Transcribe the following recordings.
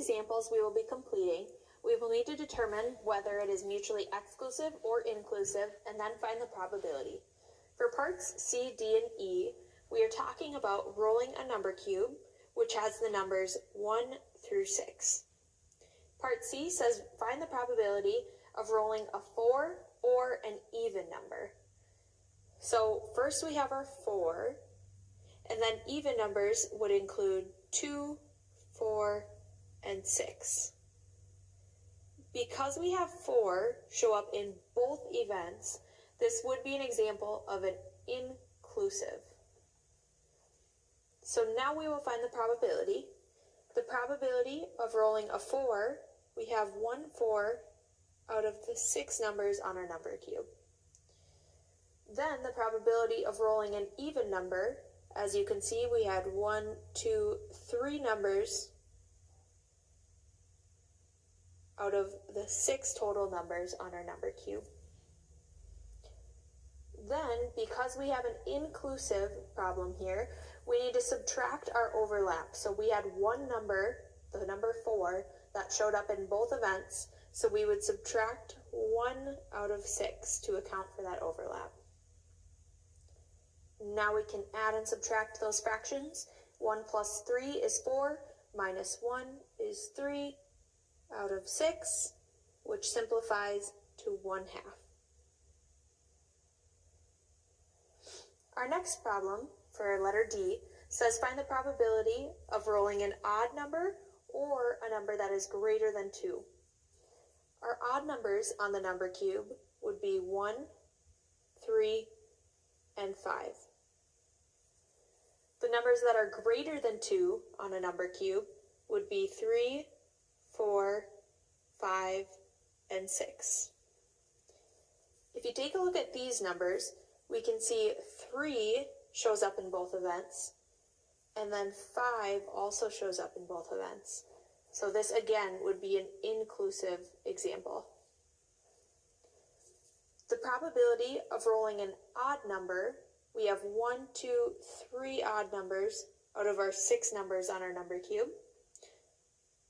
examples we will be completing, we will need to determine whether it is mutually exclusive or inclusive and then find the probability. For parts C, D, and E, we are talking about rolling a number cube which has the numbers 1 through 6. Part C says find the probability of rolling a 4 or an even number. So first we have our 4, and then even numbers would include 2, 4, and 6. Because we have 4 show up in both events, this would be an example of an inclusive. So now we will find the probability. The probability of rolling a 4, we have 1 4 out of the 6 numbers on our number cube. Then the probability of rolling an even number, as you can see, we had 1, 2, 3 numbers out of the 6 total numbers on our number cube. Then, because we have an inclusive problem here, we need to subtract our overlap. So we had one number, the number 4, that showed up in both events, so we would subtract 1 out of 6 to account for that overlap. Now we can add and subtract those fractions. 1 plus 3 is 4, minus 1 is 3 out of 6, which simplifies to 1/2. Our next problem, for letter D, says find the probability of rolling an odd number or a number that is greater than 2. Our odd numbers on the number cube would be 1, 3, and 5. The numbers that are greater than 2 on a number cube would be 3, 4, 5, and 6. If you take a look at these numbers, we can see 3 shows up in both events, and then 5 also shows up in both events. So this again would be an inclusive example. The probability of rolling an odd number, we have 1, 2, 3 odd numbers out of our 6 numbers on our number cube,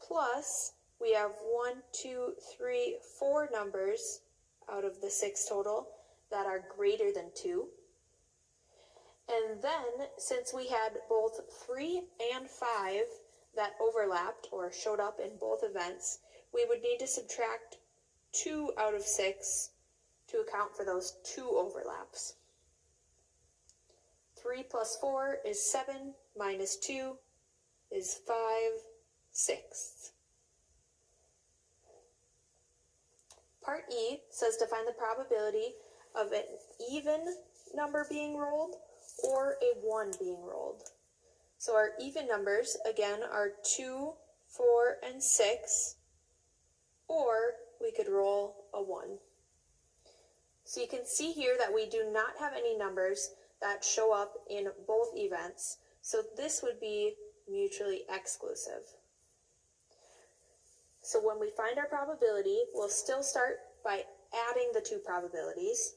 plus we have 1, 2, 3, 4 numbers out of the 6 total that are greater than 2. And then, since we had both 3 and 5 that overlapped or showed up in both events, we would need to subtract 2 out of 6 to account for those 2 overlaps. 3 plus 4 is 7, minus 2 is 5/6. Part E says to find the probability of an even number being rolled or a 1 being rolled. So our even numbers, again, are 2, 4, and 6, or we could roll a 1. So you can see here that we do not have any numbers that show up in both events, so this would be mutually exclusive. So when we find our probability, we'll still start by adding the 2 probabilities.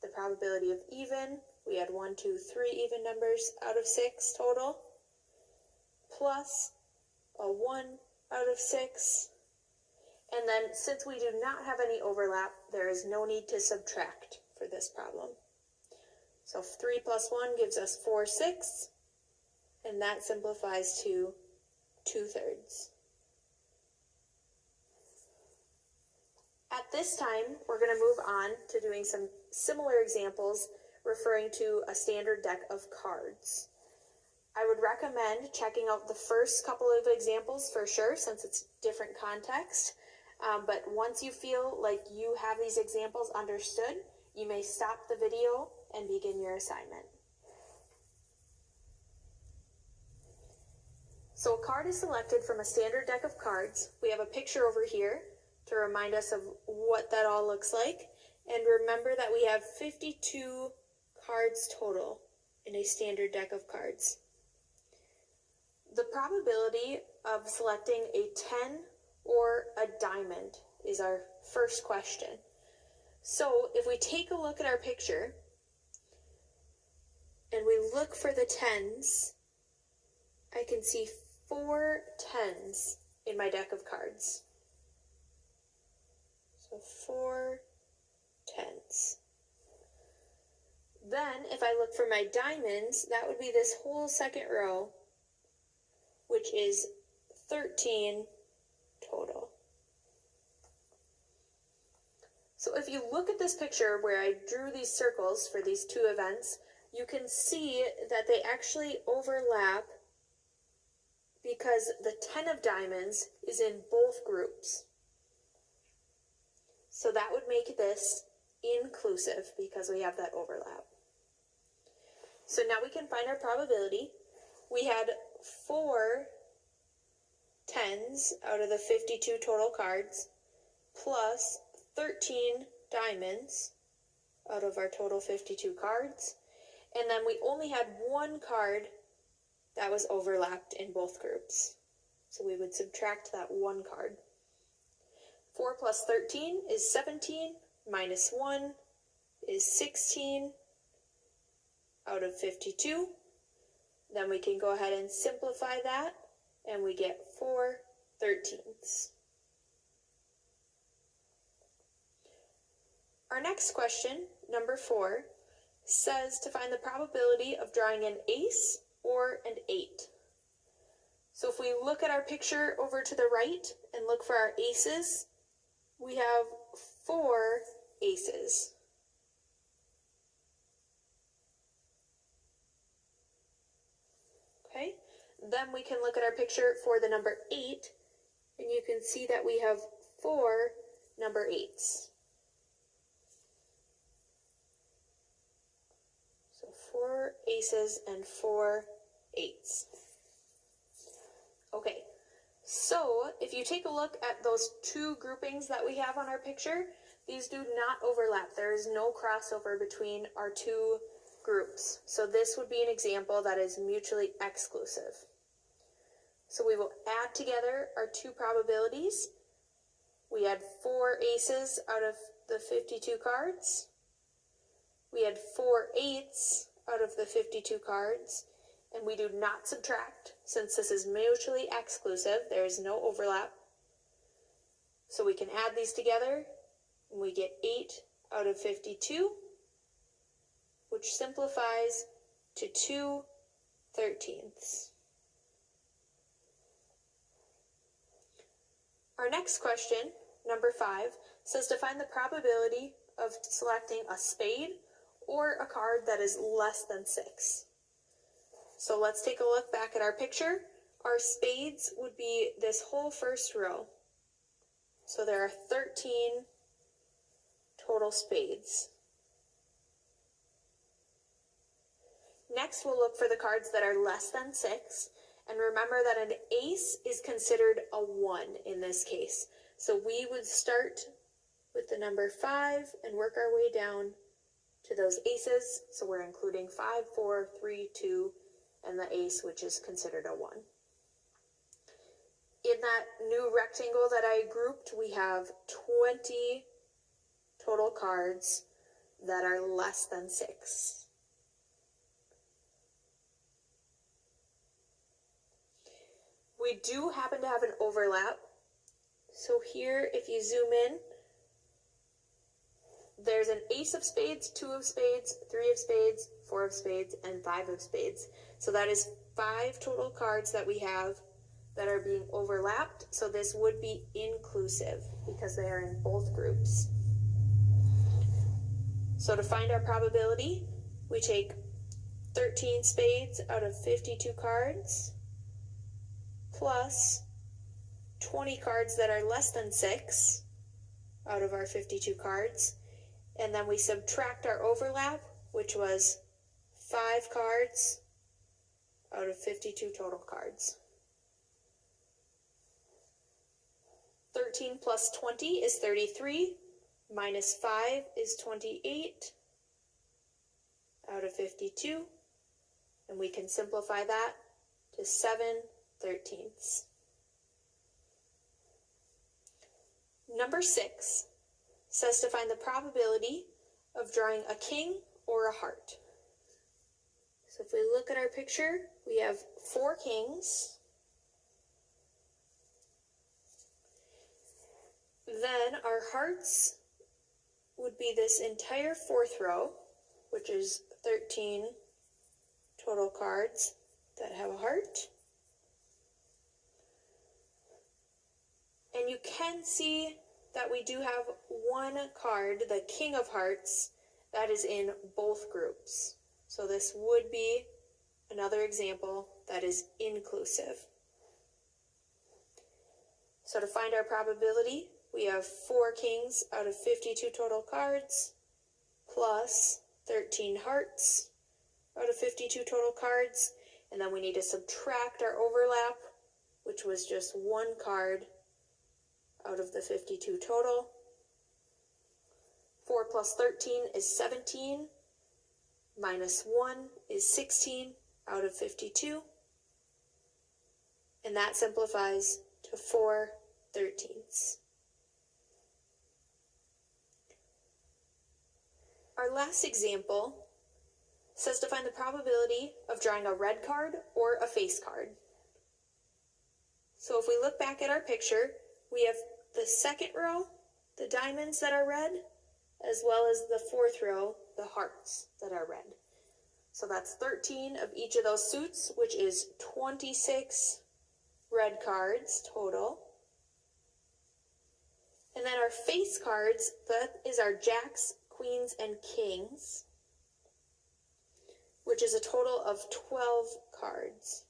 The probability of even, we had 1, 2, 3 even numbers out of 6 total, plus a 1 out of 6. And then since we do not have any overlap, there is no need to subtract for this problem. So 3 plus 1 gives us 4/6, and that simplifies to 2/3. At this time, we're going to move on to doing some similar examples referring to a standard deck of cards. I would recommend checking out the first couple of examples for sure, since it's different context. But once you feel like you have these examples understood, you may stop the video and begin your assignment. So a card is selected from a standard deck of cards. We have a picture over here to remind us of what that all looks like. And remember that we have 52 cards total in a standard deck of cards. The probability of selecting a 10 or a diamond is our first question. So if we take a look at our picture and we look for the 10s, I can see 4 10s in my deck of cards. So 4 10s. Then, if I look for my diamonds, that would be this whole second row, which is 13 total. So if you look at this picture where I drew these circles for these two events, you can see that they actually overlap because the 10 of diamonds is in both groups. So that would make this inclusive because we have that overlap. So now we can find our probability. We had 4 10s out of the 52 total cards, plus 13 diamonds out of our total 52 cards. And then we only had one card that was overlapped in both groups. So we would subtract that one card. 4 plus 13 is 17, minus 1 is 16 out of 52. Then we can go ahead and simplify that, and we get 4 13ths. Our next question, number 4, says to find the probability of drawing an ace or an 8. So if we look at our picture over to the right and look for our aces, we have 4 aces. Okay, then we can look at our picture for the number 8, and you can see that we have 4 number 8s. So 4 aces and 4 8s. Okay, so if you take a look at those two groupings that we have on our picture, these do not overlap. There is no crossover between our two groups. So this would be an example that is mutually exclusive. So we will add together our two probabilities. We had 4 aces out of the 52 cards. We had 4 8s out of the 52 cards. And we do not subtract, since this is mutually exclusive. There is no overlap. So we can add these together, and we get 8 out of 52, which simplifies to 2 13ths. Our next question, number 5, says to find the probability of selecting a spade or a card that is less than 6. So let's take a look back at our picture. Our spades would be this whole first row. So there are 13 total spades. Next, we'll look for the cards that are less than 6. And remember that an ace is considered a 1 in this case. So we would start with the number 5 and work our way down to those aces. So we're including 5, 4, 3, 2, and the ace, which is considered a 1. In that new rectangle that I grouped, we have 20 total cards that are less than 6. We do happen to have an overlap. So here, if you zoom in, there's an ace of spades, 2 of spades, 3 of spades, 4 of spades, and 5 of spades. So that is 5 total cards that we have that are being overlapped. So this would be inclusive because they are in both groups. So to find our probability, we take 13 spades out of 52 cards plus 20 cards that are less than 6 out of our 52 cards. And then we subtract our overlap, which was 5 cards out of 52 total cards. 13 plus 20 is 33, minus 5 is 28 out of 52, and we can simplify that to 7 13ths. Number 6 says to find the probability of drawing a king or a heart. So if we look at our picture, we have 4 kings Then our hearts would be this entire fourth row, which is 13 total cards that have a heart. And you can see that we do have one card, the King of Hearts, that is in both groups. So this would be another example that is inclusive. So to find our probability, we have 4 kings out of 52 total cards, plus 13 hearts out of 52 total cards, and then we need to subtract our overlap, which was just 1 card out of the 52 total. 4 plus 13 is 17, minus 1 is 16 out of 52, and that simplifies to 4/13. Our last example says to find the probability of drawing a red card or a face card. So if we look back at our picture, we have the second row, the diamonds that are red, as well as the fourth row, the hearts that are red. So that's 13 of each of those suits, which is 26 red cards total. And then our face cards, that is our jacks, queens, and kings, which is a total of 12 cards.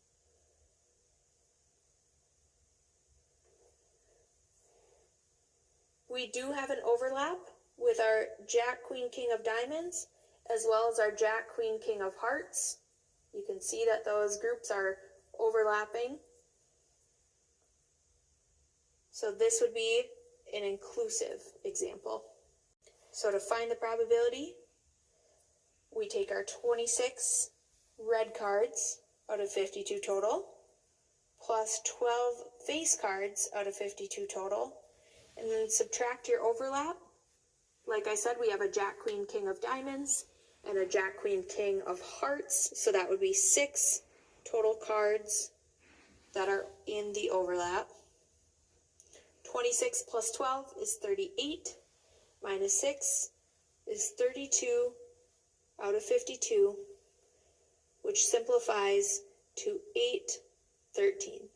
We do have an overlap with our Jack, Queen, King of Diamonds, as well as our Jack, Queen, King of Hearts. You can see that those groups are overlapping. So this would be an inclusive example. So to find the probability, we take our 26 red cards out of 52 total, plus 12 face cards out of 52 total, and then subtract your overlap. Like I said, we have a Jack, Queen, King of Diamonds and a Jack, Queen, King of Hearts, so that would be 6 total cards that are in the overlap. 26 plus 12 is 38, minus 6 is 32 out of 52, which simplifies to 8/13.